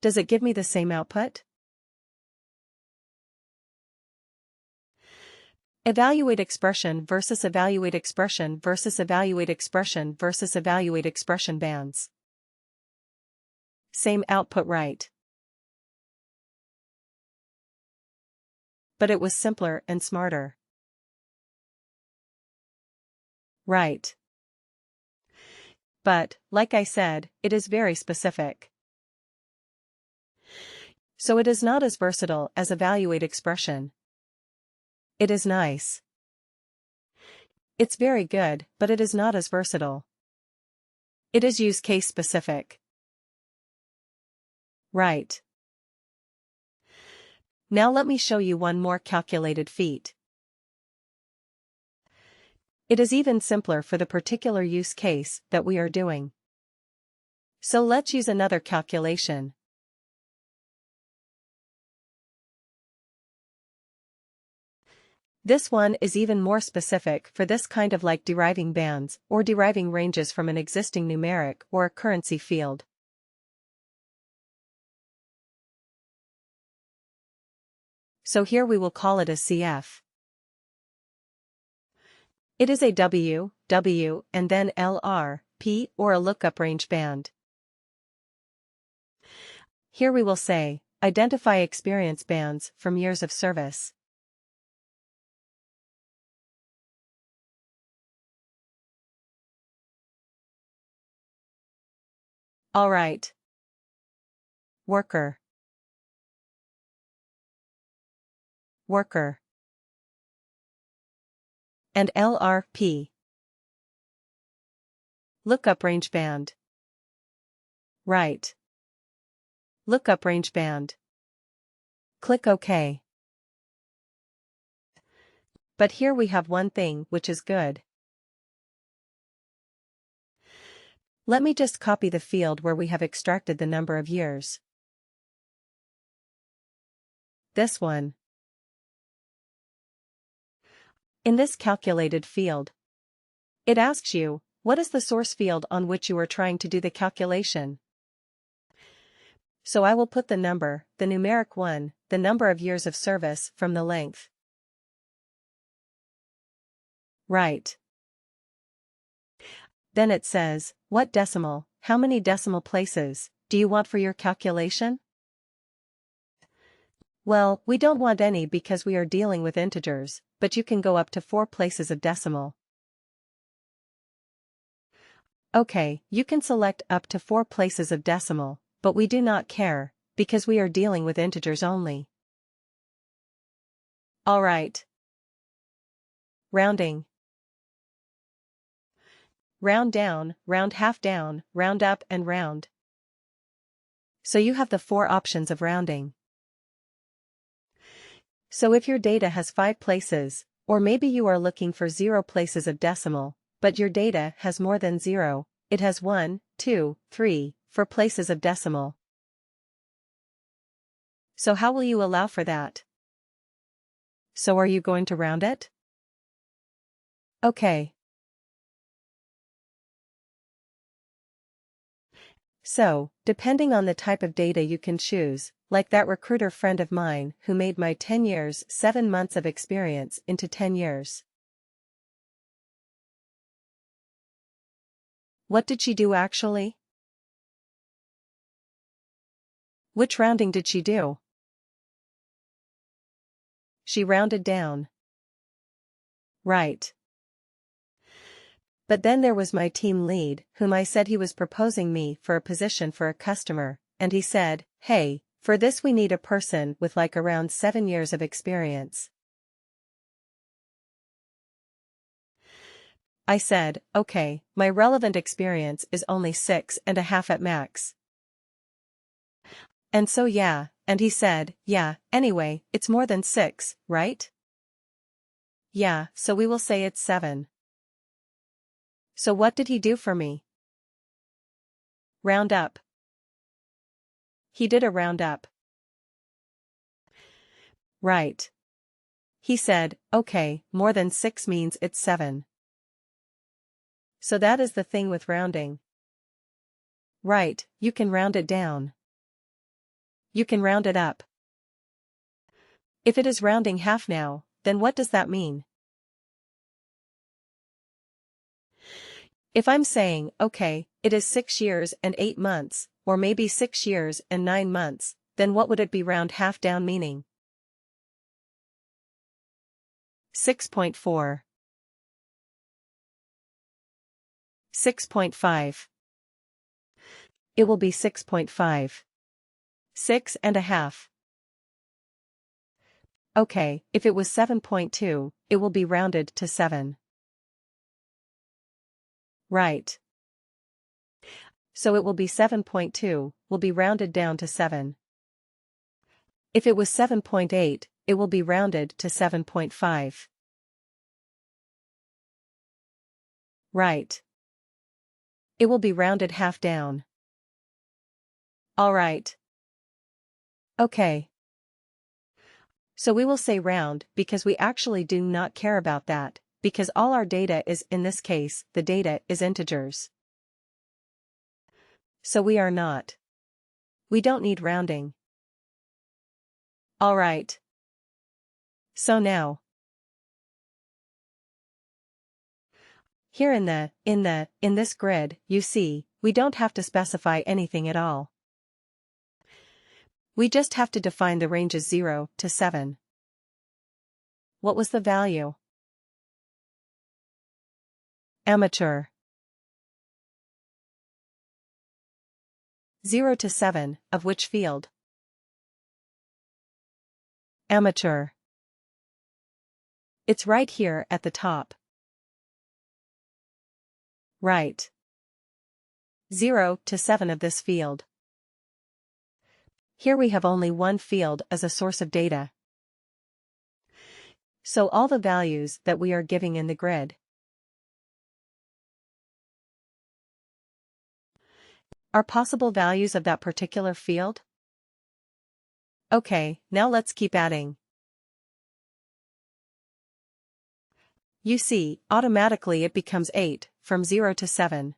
Does it give me the same output? Evaluate expression versus evaluate expression versus evaluate expression versus evaluate expression bands. Same output, right? But it was simpler and smarter. Right. But, like I said, it is very specific. So it is not as versatile as evaluate expression. It is nice. It's very good, but it is not as versatile. It is use case specific. Right. Now let me show you one more calculated feat. It is even simpler for the particular use case that we are doing. So let's use another calculation. This one is even more specific for this kind of like deriving bands or deriving ranges from an existing numeric or a currency field. So here we will call it a CF. It is a W, W, and then LR, P, or a lookup range band. Here we will say, identify experience bands from years of service. Alright. Worker. Worker. And LRP. Lookup range band. Right. Lookup range band. Click OK. But here we have one thing which is good. Let me just copy the field where we have extracted the number of years. This one. In this calculated field, it asks you, what is the source field on which you are trying to do the calculation? So I will put the number, the numeric one, the number of years of service from the length. Right. Then it says, what decimal, how many decimal places, do you want for your calculation? Well, we don't want any because we are dealing with integers, but you can go up to 4 places of decimal. Okay, you can select up to 4 places of decimal, but we do not care, because we are dealing with integers only. Alright. Rounding. Round down, round half down, round up and round. So you have the 4 options of rounding. So if your data has 5 places, or maybe you are looking for 0 places of decimal, but your data has more than 0, it has 1, 2, 3, 4 places of decimal. So how will you allow for that? So are you going to round it? Okay. So, depending on the type of data you can choose, like that recruiter friend of mine who made my 10 years, 7 months of experience into 10 years. What did she do actually? Which rounding did she do? She rounded down. Right. But then there was my team lead, whom I said he was proposing me for a position for a customer, and he said, hey, for this we need a person with like around 7 years of experience. I said, okay, my relevant experience is only 6.5 at max. And so yeah, and he said, yeah, anyway, it's more than 6, right? Yeah, so we will say it's 7. So what did he do for me? Round up. He did a round up. Right. He said, okay, more than 6 means it's 7. So that is the thing with rounding. Right, you can round it down. you can round it up. If it is rounding half now, then what does that mean? If I'm saying, okay, it is 6 years and 8 months, or maybe 6 years and 9 months, then what would it be round half down meaning? 6.4. 6.5. It will be 6.5. 6.5. Okay, if it was 7.2, it will be rounded to 7. Right. So it will be 7.2, will be rounded down to 7. If it was 7.8, it will be rounded to 7.5. Right. It will be rounded half down. Alright. Okay. So we will say round because we actually do not care about that, because all our data is, in this case, the data is integers. So we are not. We don't need rounding. Alright. So now. Here in this grid, you see, we don't have to specify anything at all. We just have to define the ranges 0 to 7. What was the value? Amateur. 0 to 7, of which field? Amateur. It's right here at the top. Right. 0 to 7 of this field. Here we have only one field as a source of data. So all the values that we are giving in the grid are possible values of that particular field? Okay, now let's keep adding. You see, automatically it becomes 8, from 0 to 7.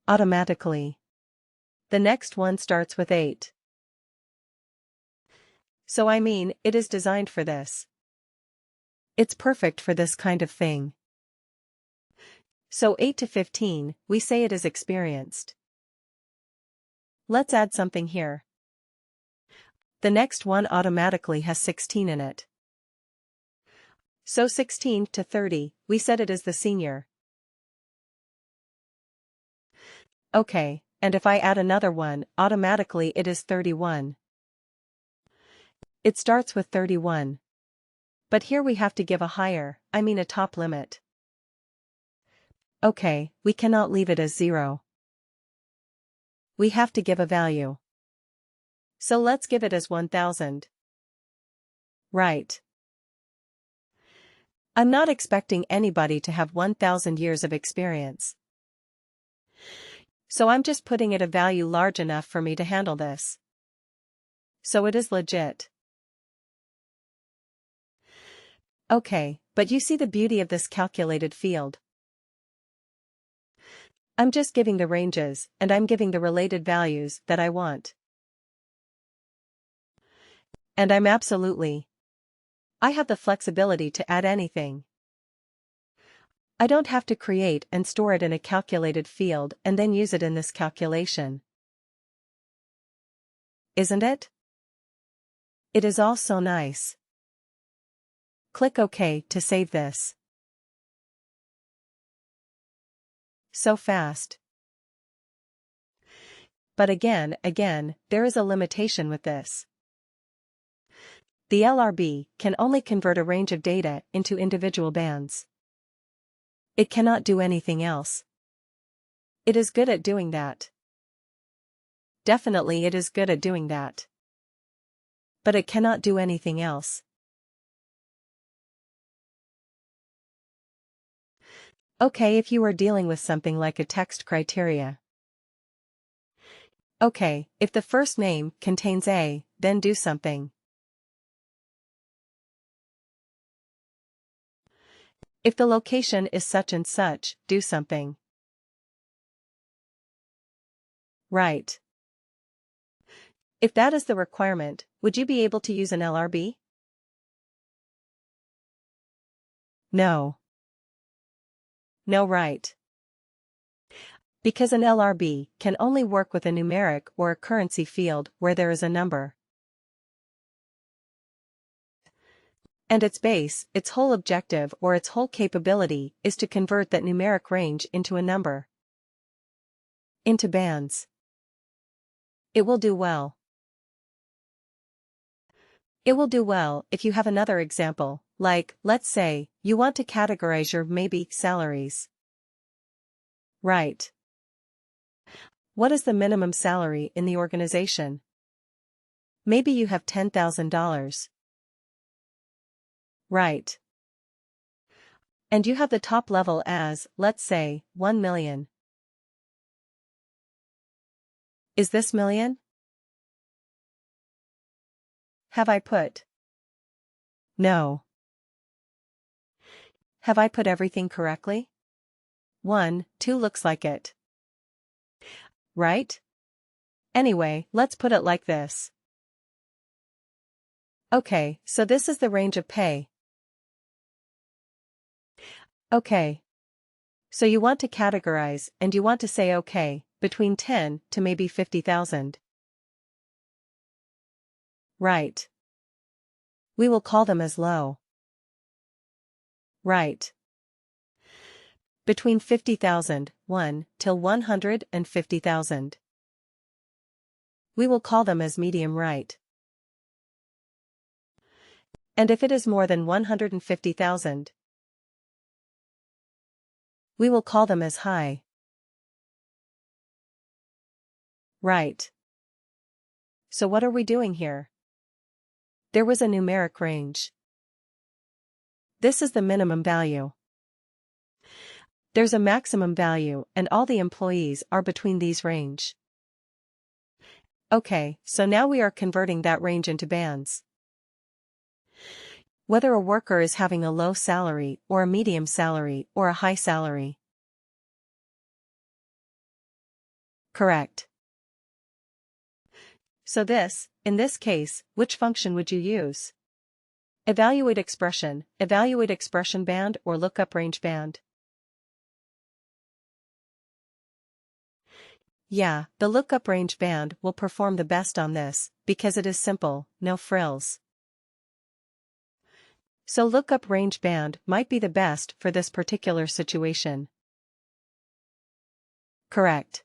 Automatically. The next one starts with 8. So I mean, it is designed for this. It's perfect for this kind of thing. So 8 to 15, we say it is experienced. Let's add something here. The next one automatically has 16 in it. So 16 to 30, we said it is the senior. Okay, and if I add another one, automatically it is 31. It starts with 31. But here we have to give a a top limit. Okay, we cannot leave it as 0. We have to give a value. So let's give it as 1000. Right. I'm not expecting anybody to have 1000 years of experience. So I'm just putting it a value large enough for me to handle this. So it is legit. Okay, but you see the beauty of this calculated field. I'm just giving the ranges, and I'm giving the related values that I want. And I have the flexibility to add anything. I don't have to create and store it in a calculated field and then use it in this calculation. Isn't it? It is all so nice. Click OK to save this. So fast. But again, there is a limitation with this. The LRB can only convert a range of data into individual bands. It cannot do anything else. It is good at doing that. Definitely it is good at doing that. But it cannot do anything else. Okay, if you are dealing with something like a text criteria. Okay, if the first name contains A, then do something. If the location is such and such, do something. Right. If that is the requirement, would you be able to use an LRB? No. No, right. Because an LRB can only work with a numeric or a currency field where there is a number. And its base, its whole objective or its whole capability is to convert that numeric range into a number. Into bands. It will do well. It will do well if you have another example, like, let's say, you want to categorize your maybe salaries. Right. What is the minimum salary in the organization? Maybe you have $10,000. Right. And you have the top level as, let's say, 1 million. Is this million? Have I put? No. Have I put everything correctly? 1, 2 looks like it. Right? Anyway, let's put it like this. Okay, so this is the range of pay. Okay. So you want to categorize and you want to say okay, between 10 to maybe 50,000. Right. We will call them as low. Right. Between 50,000, 1, till 150,000. We will call them as medium, right. And if it is more than 150,000, we will call them as high. Right. So what are we doing here? There was a numeric range. This is the minimum value. There's a maximum value and all the employees are between these range. Okay, so now we are converting that range into bands. Whether a worker is having a low salary or a medium salary or a high salary. Correct. So in this case, which function would you use? Evaluate expression band or lookup range band. Yeah, the lookup range band will perform the best on this, because it is simple, no frills. So lookup range band might be the best for this particular situation. Correct.